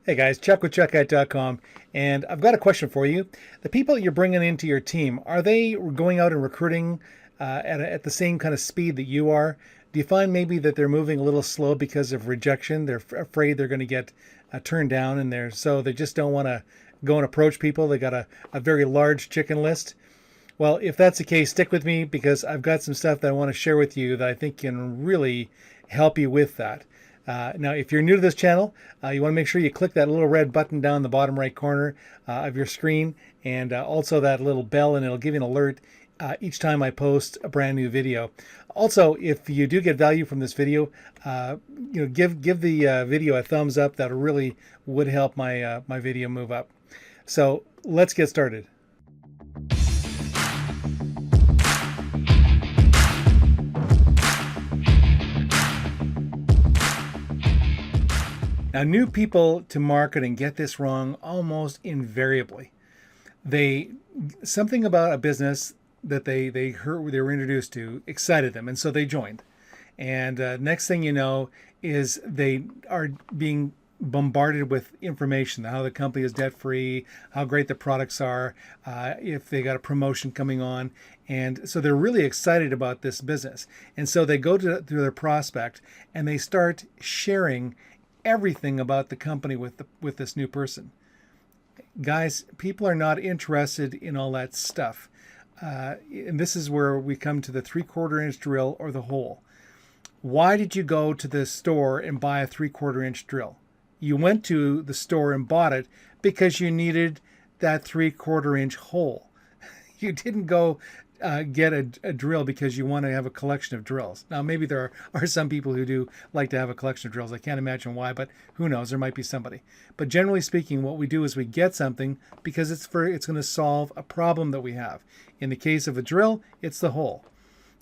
Hey guys, Chuck with ChuckIt.com, and I've got a question for you. The people that you're bringing into your team, are they going out and recruiting at the same kind of speed that you are? Do you find maybe that they're moving a little slow because of rejection? They're afraid they're going to get turned down, and so they just don't want to go and approach people. They got a very large chicken list. Well, if that's the case, stick with me because I've got some stuff that I want to share with you that I think can really help you with that. Now, if you're new to this channel, you want to make sure you click that little red button down in the bottom right corner of your screen, and also that little bell, and it'll give you an alert each time I post a brand new video. Also, if you do get value from this video, give the video a thumbs up. That really would help my video move up. So let's get started. Now, new people to marketing get this wrong almost invariably. Something about a business that they heard, they were introduced to, excited them, and so they joined. And next thing you know is they are being bombarded with information: how the company is debt free, how great the products are, if they got a promotion coming on. And so they're really excited about this business. And so they go to their prospect and they start sharing everything about the company with this new person. Guys, people are not interested in all that stuff. And this is where we come to the 3/4 inch drill or the hole. Why did you go to the store and buy a 3/4 inch drill? You went to the store and bought it because you needed that 3/4 inch hole. You didn't go get a drill because you want to have a collection of drills. Now, maybe there are some people who do like to have a collection of drills. I can't imagine why, but who knows? There might be somebody. But generally speaking, what we do is we get something because it's going to solve a problem that we have. In the case of a drill, it's the hole.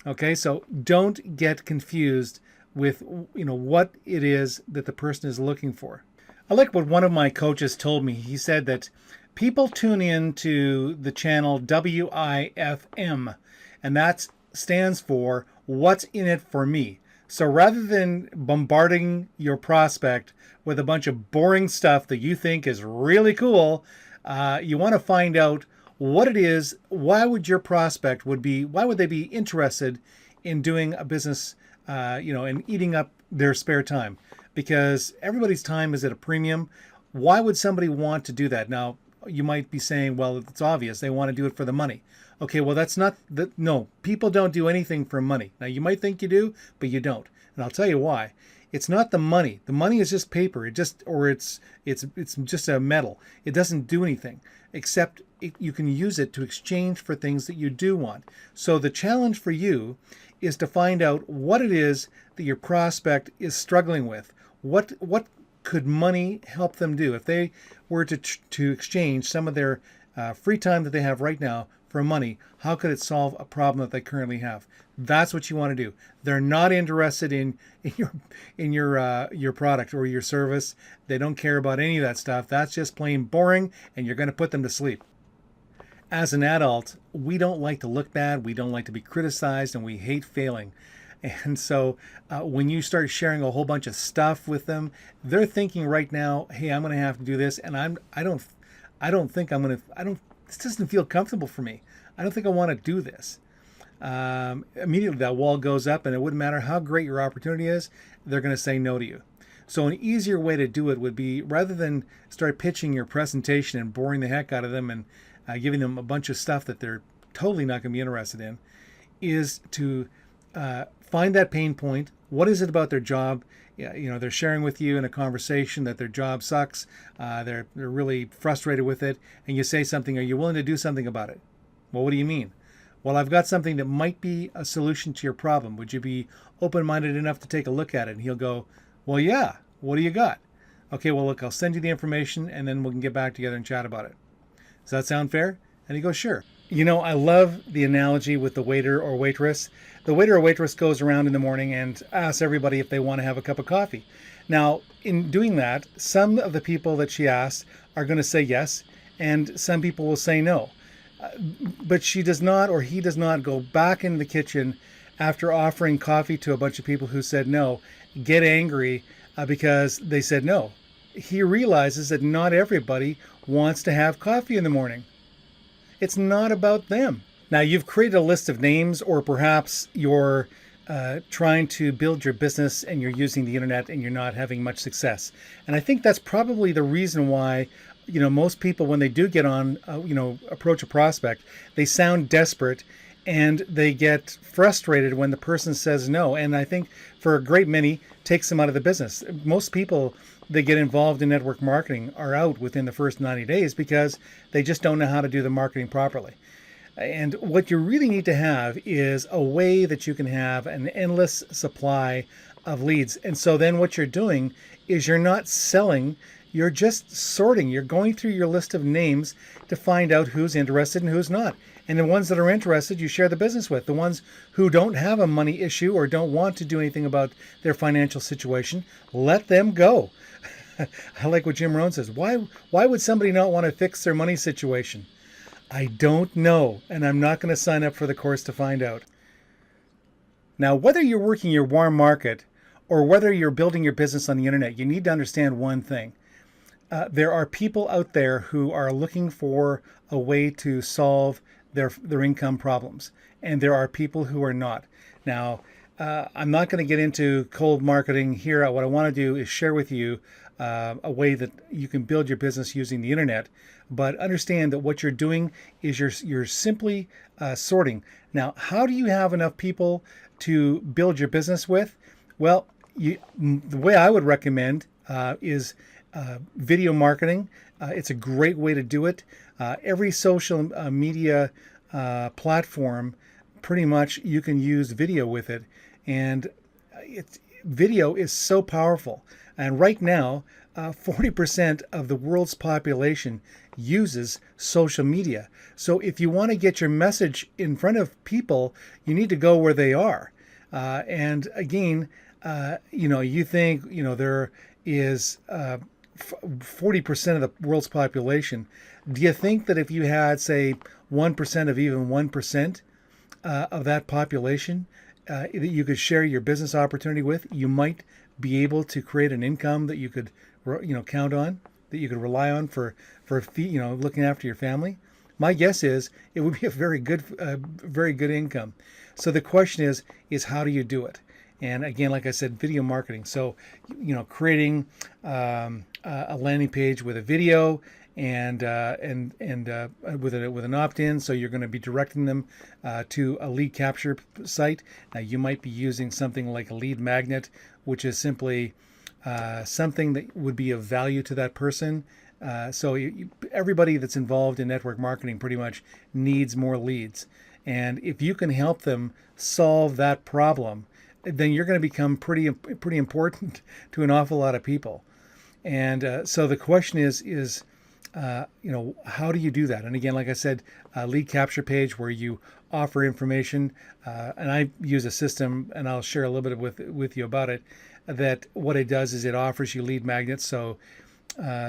Okay, so don't get confused with what it is that the person is looking for. I like what one of my coaches told me. He said that people tune in to the channel W.I.F.M, and that stands for What's in It for Me. So rather than bombarding your prospect with a bunch of boring stuff that you think is really cool, you want to find out what it is. Why would they be interested in doing a business, and eating up their spare time? Because everybody's time is at a premium. Why would somebody want to do that? Now, you might be saying, well, it's obvious. They want to do it for the money. Okay, well, that's not no, people don't do anything for money. Now, you might think you do, but you don't. And I'll tell you why. It's not the money. The money is just paper. It's just a metal. It doesn't do anything except you can use it to exchange for things that you do want. So the challenge for you is to find out what it is that your prospect is struggling with. What could money help them do if they were to exchange some of their free time that they have right now for money? How could it solve a problem that they currently have? That's what you want to do. They're not interested in your product or your service. They don't care about any of that stuff. That's just plain boring, and you're going to put them to sleep. As an adult, we don't like to look bad. We don't like to be criticized, and we hate failing. And so when you start sharing a whole bunch of stuff with them, they're thinking right now, hey, I'm going to have to do this. And this doesn't feel comfortable for me. I don't think I want to do this. Immediately that wall goes up, and it wouldn't matter how great your opportunity is, they're going to say no to you. So an easier way to do it would be, rather than start pitching your presentation and boring the heck out of them and giving them a bunch of stuff that they're totally not going to be interested in, is to find that pain point. What is it about their job? They're sharing with you in a conversation that their job sucks. They're really frustrated with it. And you say something, are you willing to do something about it? Well, what do you mean? Well, I've got something that might be a solution to your problem. Would you be open-minded enough to take a look at it? And he'll go, well, yeah, what do you got? Okay, well, look, I'll send you the information and then we can get back together and chat about it. Does that sound fair? And he goes, sure. I love the analogy with the waiter or waitress. The waiter or waitress goes around in the morning and asks everybody if they want to have a cup of coffee. Now, in doing that, some of the people that she asks are going to say yes, and some people will say no. But she does not, or he does not, go back into the kitchen after offering coffee to a bunch of people who said no, get angry because they said no. he realizes that not everybody wants to have coffee in the morning. It's not about them. Now, you've created a list of names, or perhaps you're trying to build your business and you're using the internet and you're not having much success. And I think that's probably the reason why, most people, when they do get on, approach a prospect, they sound desperate and they get frustrated when the person says no. And I think for a great many, takes them out of the business. Most people that get involved in network marketing are out within the first 90 days because they just don't know how to do the marketing properly. And what you really need to have is a way that you can have an endless supply of leads. And so then what you're doing is you're not selling, you're just sorting. You're going through your list of names to find out who's interested and who's not. And the ones that are interested, you share the business with. The ones who don't have a money issue or don't want to do anything about their financial situation, let them go. I like what Jim Rohn says. Why would somebody not want to fix their money situation? I don't know, and I'm not going to sign up for the course to find out. Now, whether you're working your warm market or whether you're building your business on the internet, you need to understand one thing. There are people out there who are looking for a way to solve their income problems, and there are people who are not. Now, I'm not going to get into cold marketing here. What I want to do is share with you a way that you can build your business using the internet, but understand that what you're doing is you're simply sorting. Now, how do you have enough people to build your business with? Well, the way I would recommend is video marketing. It's a great way to do it. Every social media platform, pretty much you can use video with it. And video is so powerful. And right now, 40% of the world's population uses social media. So if you want to get your message in front of people, you need to go where they are. And again, you think, there is 40% of the world's population. Do you think that if you had, say, 1% of even 1% of that population that you could share your business opportunity with, you might be able to create an income that you could, count on, that you could rely on for looking after your family? My guess is it would be a very good income. So the question is how do you do it? And again, like I said, video marketing. So, creating a landing page with a video and with an opt-in. So you're going to be directing them to a lead capture site. Now you might be using something like a lead magnet, which is simply something that would be of value to that person. So everybody that's involved in network marketing pretty much needs more leads. And if you can help them solve that problem, then you're going to become pretty important to an awful lot of people. And so the question is, how do you do that? And again, like I said, a lead capture page where you offer information, and I use a system, and I'll share a little bit with you about it. That what it does is it offers you lead magnets. So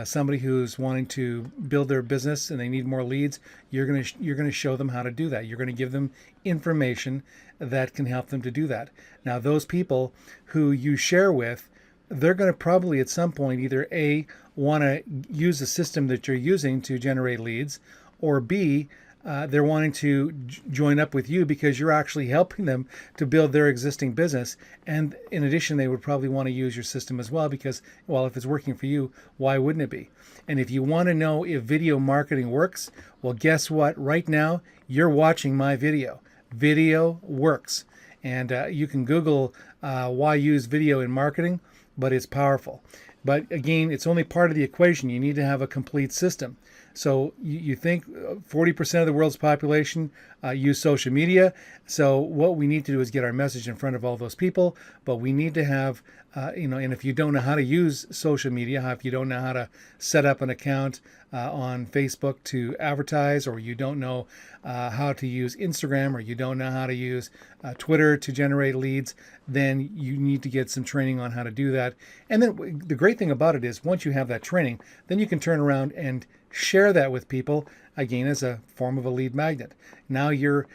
somebody who's wanting to build their business and they need more leads, you're going to show them how to do that. You're going to give them information that can help them to do that. Now, those people who you share with, they're going to probably at some point either A, want to use the system that you're using to generate leads, or B, they're wanting to join up with you because you're actually helping them to build their existing business. And in addition, they would probably want to use your system as well because, well, if it's working for you, why wouldn't it be? And if you want to know if video marketing works, well, guess what? Right now, you're watching my video. Video works. And you can Google why use video in marketing, but it's powerful. But again, it's only part of the equation. You need to have a complete system. So you think 40% of the world's population use social media. So what we need to do is get our message in front of all those people. But we need to have, and if you don't know how to use social media, if you don't know how to set up an account on Facebook to advertise, or you don't know how to use Instagram, or you don't know how to use Twitter to generate leads, then you need to get some training on how to do that. And then the great thing about it is once you have that training, then you can turn around and share that with people, again, as a form of a lead magnet. Now you're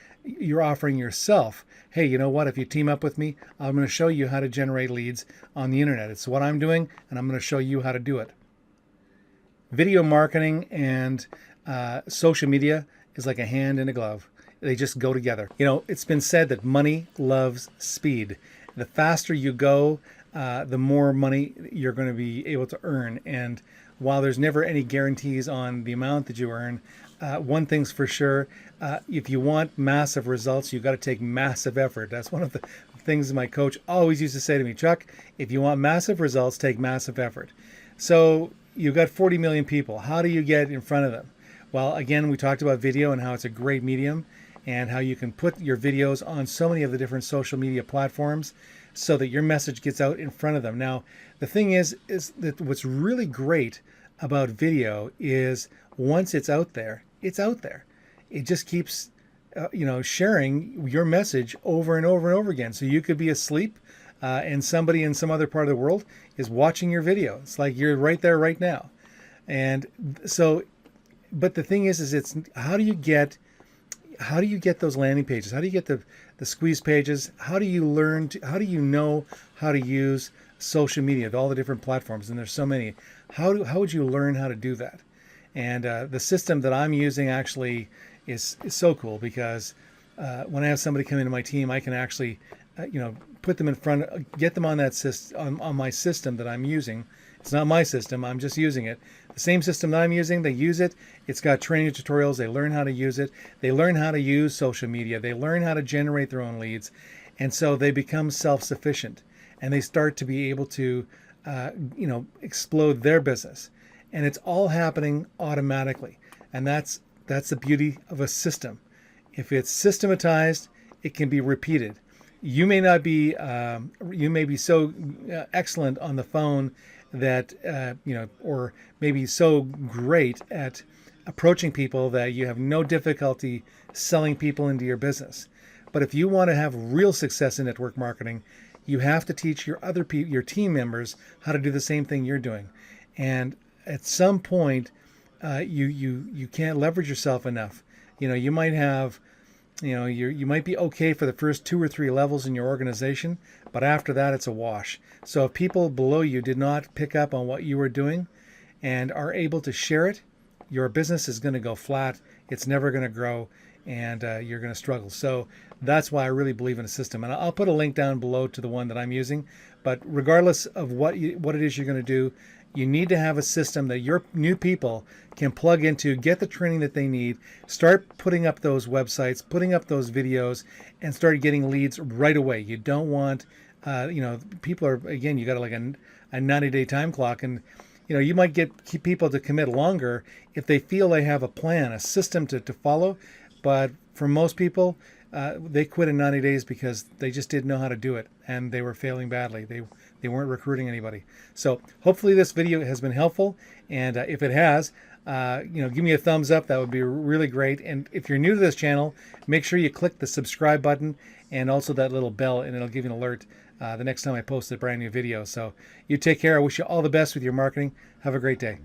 offering yourself, hey, you know what? If you team up with me, I'm going to show you how to generate leads on the internet. It's what I'm doing, and I'm going to show you how to do it. video marketing and social media is like a hand in a glove. They just go together. You know, it's been said that money loves speed. The faster you go, the more money you're going to be able to earn. And while there's never any guarantees on the amount that you earn, one thing's for sure, if you want massive results, you've got to take massive effort. That's one of the things my coach always used to say to me, Chuck, if you want massive results, take massive effort. So you've got 40 million people. How do you get in front of them? Well, again, we talked about video and how it's a great medium and how you can put your videos on so many of the different social media platforms so that your message gets out in front of them. Now, the thing is that what's really great about video is once it's out there, it's out there. It just keeps, sharing your message over and over and over again. So you could be asleep and somebody in some other part of the world is watching your video. It's like you're right there right now. And so, but the thing is it's how do you get those landing pages? How do you get the squeeze pages? How do you how do you know how to use social media, all the different platforms? And there's so many. How would you learn how to do that? And the system that I'm using actually is so cool because when I have somebody come into my team, I can actually, put them in front, get them on that system, on my system that I'm using. It's not my system. I'm just using it. The same system that I'm using, they use it. It's got training tutorials. They learn how to use it. They learn how to use social media. They learn how to generate their own leads. And so they become self-sufficient and they start to be able to, explode their business. And it's all happening automatically. And that's the beauty of a system. If it's systematized, it can be repeated. You may not be, you may be so excellent on the phone that, or maybe so great at approaching people that you have no difficulty selling people into your business. But if you want to have real success in network marketing, you have to teach your team members how to do the same thing you're doing. And at some point, you can't leverage yourself enough. You might have, you might be okay for the first 2 or 3 levels in your organization, but after that, it's a wash. So if people below you did not pick up on what you were doing and are able to share it, your business is going to go flat. It's never going to grow, and you're going to struggle. So that's why I really believe in a system. And I'll put a link down below to the one that I'm using. But regardless of what it is you're going to do, you need to have a system that your new people can plug into, get the training that they need, start putting up those websites, putting up those videos, and start getting leads right away. You don't want, people are, again, you got like a 90-day time clock, and you might keep people to commit longer if they feel they have a plan, a system to follow. But for most people, they quit in 90 days because they just didn't know how to do it, and they were failing badly. They weren't recruiting anybody. So hopefully this video has been helpful, and if it has, give me a thumbs up. That would be really great. And if you're new to this channel, make sure you click the subscribe button and also that little bell, and it'll give you an alert the next time I post a brand new video. So you take care. I wish you all the best with your marketing. Have a great day.